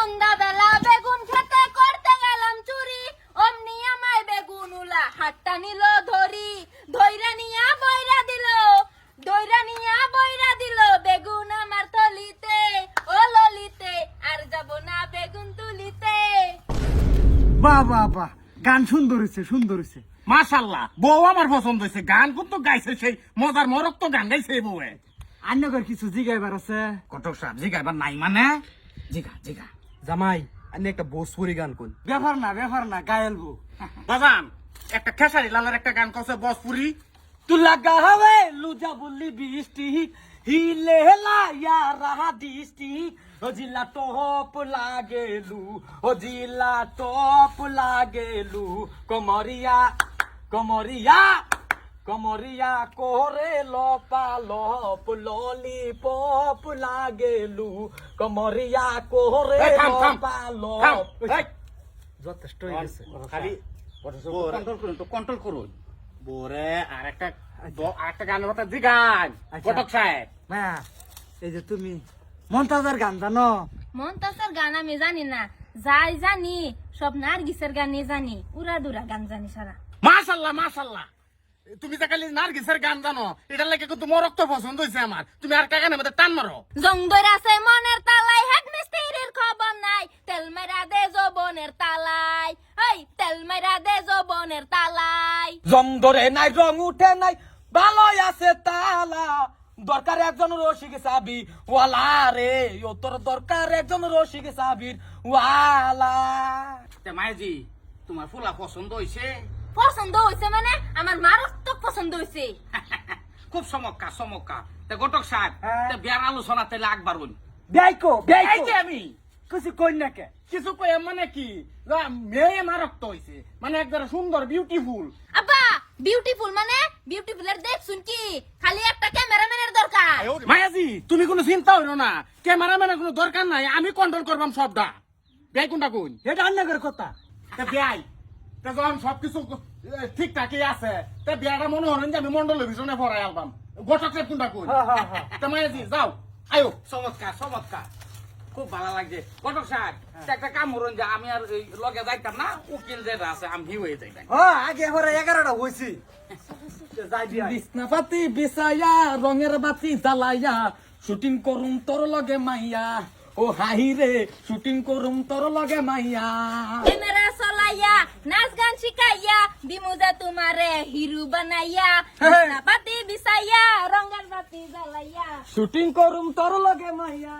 সন্ধ্যাবেলা বেগুন খেতে করতে গেলাম চুরি, অমনি আমায় বেগুন উলা হাতটা নিল ধরি, ধইরা নিয়া বইরা দিল, দইরা নিয়া বইরা দিল বেগুন আমার থলিতে, ও ললিতে আর যাব না বেগুন তুলিতে। বাহ বাহ বাহ, গান সুন্দর হয়েছে সুন্দর হয়েছে। মাশাআল্লাহ, বউ আমার পছন্দ হয়েছে। গান কিন্তু গাইছে সেই মজার মরক তো গান গাইছে এই বউয়ে। আন্যগর কিছু জিগাইবার আছে? কটক সাহেব জিগাইবার নাই মানে? জিগা জিগা। জামাই আমি একটা ভোজপুরি গান কোন। ব্যাপার না গায়েল বউ। বাজান একটা খেসারি লালের একটা গান কইছে ভোজপুরি। তু লাগা হবে লুজা বললি বৃষ্টি হিলে লায়া রাহা দৃষ্টি ও জিলা টপ লাগেলু, ও জিলা টপ লাগেলু, কমরিয়া কমরিয়া কমরিয়া করে লপা লপ ললিপপ লাগেলু, কমরিয়া করে এই থাম, থাম, লপা থাম, লপ। এই, যথেষ্ট হয়ে গেছে। খালি কন্ট্রোল করুন তো, কন্ট্রোল করুন। বোরে আরেকটা গানের কথা জিগান কটক সাহেব। হ্যাঁ, এই যে তুমি মন্তাজার গান জানো? মন্তাসের গান আমি জানি না, যাই জানি সব নার্গিসের গানই জানি, উড়াদুরা গান জানি সারা। মাশাআল্লাহ মাশাআল্লাহ, তুমি যে খালি নার্গিসের গান জানো, এটার লাগে কিন্তু মরক তো পছন্দ হয়েছে আমার। তুমি আর কাগানের মধ্যে টান মারো। জং ধরে আছে মনের তালাই, হেড মিস্ত্রির খবর নাই, তেল মেরা দে যৌবনের তালাই, এই তেল মেরা দে যৌবনের তালাই। জং ধরে নাই রং উঠে নাই ভালোই আছে তালা, দরকার একজন রসিক সাবি ওয়ালা রে, ও তোর দরকার একজন রসিক সাবির ওয়ালা। মায়েজি তোমার ফুলা পছন্দ হয়েছে? পছন্দ হয়েছে মানে আমার মারাত্মক পছন্দ হয়েছে। খুব চমৎকার চমৎকার। তা ঘটক সাহেব, তা বিয়ার আলোচনা তাহলে আকবার বলি। বেয়াইকো এই যে আমি কিছু কই না কে? কিছু কই মানে কি, মেয়ে মারক্ত হয়েছে মানে একবার সুন্দর বিউটিফুল। আব্বা বিউটিফুল মানে বিউটিফুলের দেখছুন কি, খালি একটা ক্যামেরাম্যানের দরকার। মায়াজি তুমি কোনো চিন্তা হইল না, ক্যামেরাম্যানের কোনো দরকার নাই, আমি কন্ট্রোল করবাম সবটা। বেয়াই কোনটা কোন? এটা আন্যগর কথা। তা বেয়াই তা যখন সবকিছু ঠিকঠাকই আছে, তা বিয়াটা মনে হলেন যে আমি মন্ডলের পিছনে পড়াই আলবাম। ঘটক সাহেব কোনটা কোন? তা মায়াজি যাও, আয়ো। চমৎকার চমৎকার, খুব ভালো লাগছে। ঘটক সাহেব একটা কাম করুন যে আমি আর এই লগে যাইতাম না, উকিল যেটা আছে আমি হয়ে যাইতাম। আগে পরে 11টা হয়েছি। যাই দিয়া বিছনা পাতি বিছায়া রঙের বাতি জ্বালাইয়া শুটিং করুম তোর লগে মাইয়া, ও হাহি রে শুটিং করুম তোর লগে মাইয়া। ক্যামেরা চলাইয়া নাচ গান শিখাইয়া দিমুজা তোমারে হিরো বানাইয়া, পাতি বিছাইয়া রঙের বাতি জ্বালাইয়া। শুটিং করুম তোর লগে মাইয়া।